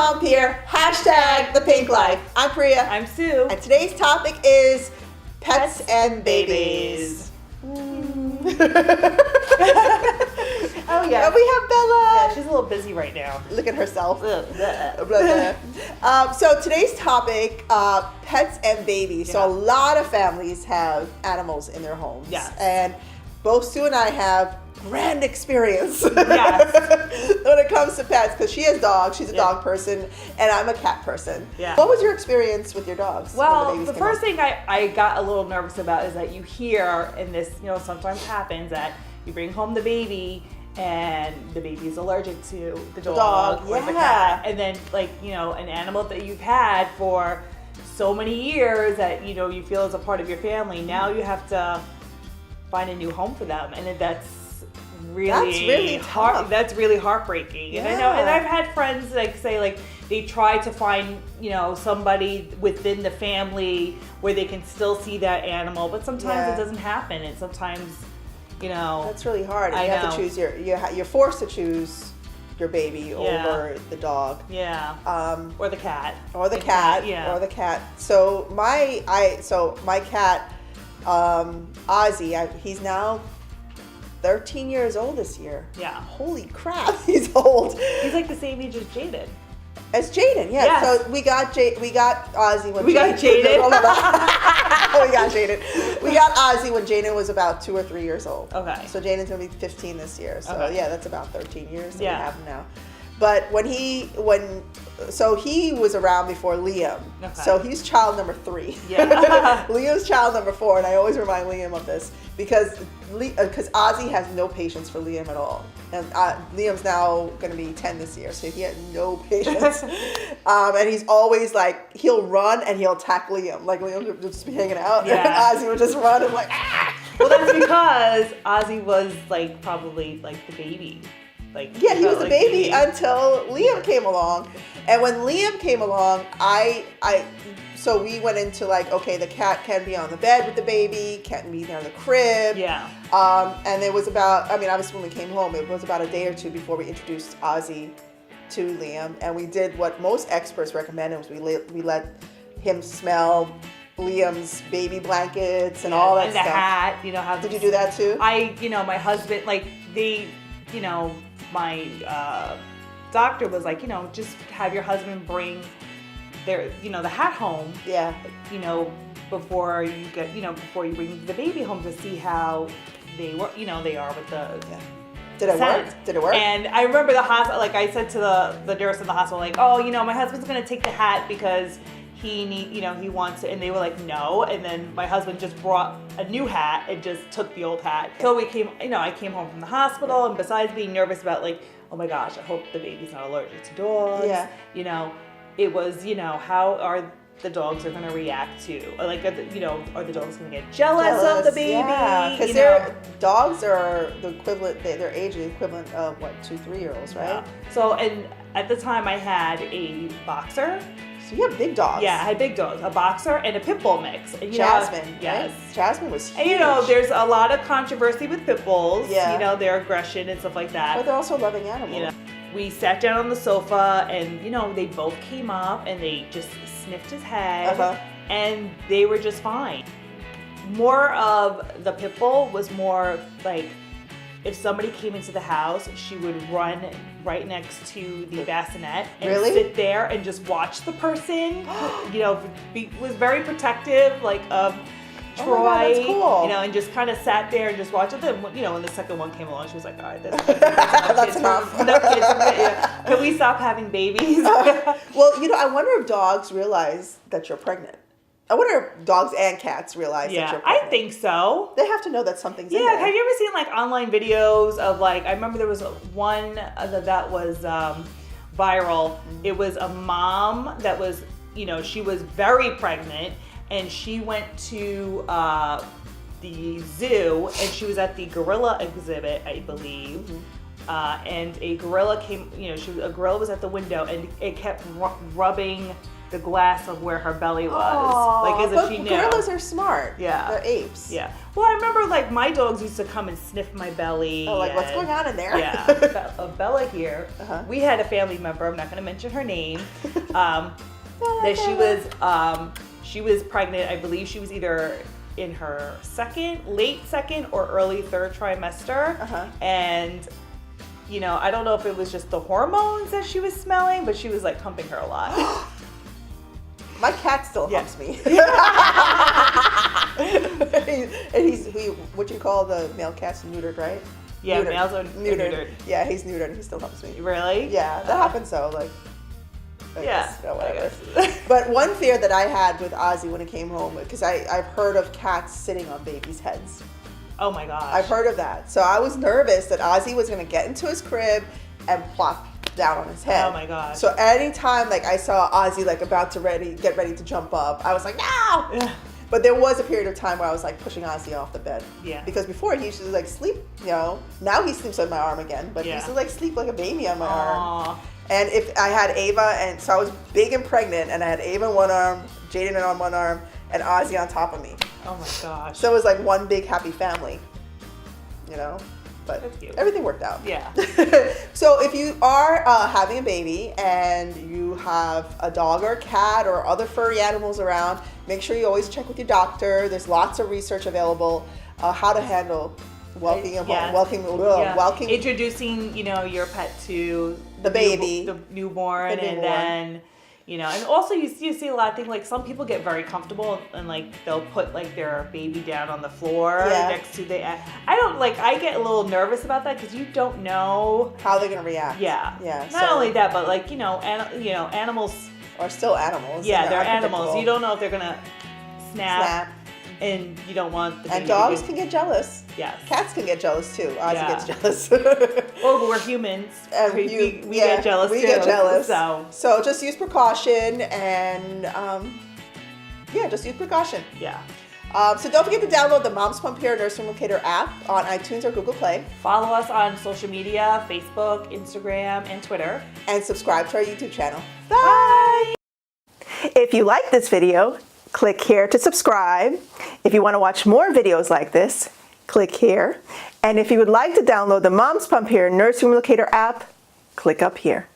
Mom here, hashtag the pink life. I'm Priya. I'm Sue. And today's topic is pets and babies. Oh yeah. And we have Bella. Yeah, she's a little busy right now. Look at herself. So today's topic, pets and babies. So a lot of families have animals in their homes. Yes. And both Sue and I have grand experience Yes. when it comes to pets, because she has dogs. She's a dog person, and I'm a cat person. Yeah. What was your experience with your dogs? Well, the first thing I got a little nervous about is that you hear, and this sometimes happens, that you bring home the baby and the baby's allergic to the dog or the cat, and then an animal that you've had for so many years that you feel is a part of your family. Now you have to find a new home for them, and that's really hard. tough. That's really heartbreaking. Yeah. And I know, and I've had friends say they try to find somebody within the family where they can still see that animal, but sometimes it doesn't happen, and sometimes that's really hard. And I you have know. to choose you're forced to choose your baby over the dog. Or the cat. Or the cat. So my cat, Ozzy, he's now 13 years old this year. Yeah. Holy crap, he's old. He's like the same age as Jaden. As Jaden, yeah. Yes. So we got Ozzy when we got Jaden. We got Jaden. We got Ozzy when Jaden was about 2 or 3 years old. Okay. So Jaden's gonna be 15 this year. So that's about 13 years that we have him now. But he was around before Liam. Okay. So he's child number 3. Yeah. Liam's child number 4, and I always remind Liam of this because Ozzy has no patience for Liam at all. And Liam's now going to be 10 this year, so he had no patience. And he's always he'll run and he'll attack Liam. Liam would just be hanging out, and Ozzy would just run and ah! Well, that's because Ozzy was probably the baby. He was a baby until Liam came along. And when Liam came along, so we went into okay, the cat can be on the bed with the baby, can't be near the crib. Yeah. And it was obviously when we came home, it was about a day or two before we introduced Ozzy to Liam. And we did what most experts recommended, was we let him smell Liam's baby blankets and all that stuff. And the hat, Did you do that too? My husband, my doctor was just have your husband bring the hat home. Yeah. Before you before you bring the baby home, to see how they are with the. Yeah. Did it work? Did it work? And I remember the hospital. I said to the nurse in the hospital, my husband's gonna take the hat because he wants it, and they were like, no. And then my husband just brought a new hat and just took the old hat. So I came home from the hospital, and besides being nervous about oh my gosh, I hope the baby's not allergic to dogs. Yeah. It was, how are the dogs going to react to, are the dogs going to get jealous of the baby? Yeah, because dogs are the equivalent, their age is the equivalent of 2, 3-year-olds, right? Yeah. So, and at the time I had a boxer. So you have big dogs. Yeah, I had big dogs, a boxer and a pit bull mix. And, Jasmine, yes. Right? Jasmine was huge. And there's a lot of controversy with pit bulls. Yeah. Their aggression and stuff like that. But they're also loving animals. We sat down on the sofa, and they both came up and they just sniffed his head, and they were just fine. More of the pit bull was more if somebody came into the house, she would run right next to the bassinet and sit there and just watch the person. Was very protective of Troy. Oh my God, that's cool. And just kind of sat there and just watched it. Then, when the second one came along, she was like, all right, that's enough. Can we stop having babies? Well, I wonder if dogs realize that you're pregnant. I wonder if dogs and cats realize that you're pregnant. I think so. They have to know that something's in there. Yeah, have you ever seen online videos of I remember there was one that was viral. It was a mom that was, she was very pregnant, and she went to the zoo, and she was at the gorilla exhibit, I believe. Mm-hmm. And a gorilla came, a gorilla was at the window, and it kept rubbing the glass of where her belly was, as if she knew. Gorillas are smart. Yeah, they're apes. Yeah. Well, I remember my dogs used to come and sniff my belly. Oh, what's going on in there? Yeah, of Bella here, we had a family member, I'm not going to mention her name, that she was pregnant. I believe she was either in her late second or early third trimester. And, you know, I don't know if it was just the hormones that she was smelling, but she was like humping her a lot. My cat still humps me. And he's what you call the male cats, neutered, right? Yeah, neutered. males are neutered. Yeah, he's neutered and he still humps me. Really? Yeah, that happens though. Like, I guess, whatever. I guess. But one fear that I had with Ozzy when he came home, because I've heard of cats sitting on babies' heads. Oh my gosh. I've heard of that. So I was nervous that Ozzy was going to get into his crib and plop down on his head. Oh my gosh. So anytime like I saw Ozzy like about to get ready to jump up, I was like, no! Yeah. But there was a period of time where I was like pushing Ozzy off the bed. Yeah. Because before he used to like sleep, you know. Now he sleeps on my arm again, but he used to like sleep like a baby on my arm. And if I had Ava, and so I was big and pregnant, and I had Ava on one arm, Jaden on one arm, and Ozzy on top of me. Oh my gosh. So it was like one big happy family, you know. But everything worked out. Yeah. So if you are having a baby and you have a dog or a cat or other furry animals around, make sure you always check with your doctor. There's lots of research available how to handle welcoming, introducing, you know, your pet to the baby, the newborn, and then, you know, and also you see a lot of things, like some people get very comfortable and like they'll put like their baby down on the floor next to I get a little nervous about that because you don't know how they're gonna react. Yeah. Not only that, but like, you know, animals are still animals. Yeah, they're animals. You don't know if they're gonna snap. And you don't want the baby. And dogs can get jealous. Yes. Cats can get jealous too. Ozzy gets jealous. Well, we're humans. And we get jealous too. We get jealous. So just use precaution and just use precaution. Yeah. So don't forget to download the MomsPumpHere Nursery Locator app on iTunes or Google Play. Follow us on social media, Facebook, Instagram, and Twitter. And subscribe to our YouTube channel. Bye! If you like this video, click here to subscribe. If you want to watch more videos like this, click here. And if you would like to download the MomsPumpHere Nursery Locator app, click up here.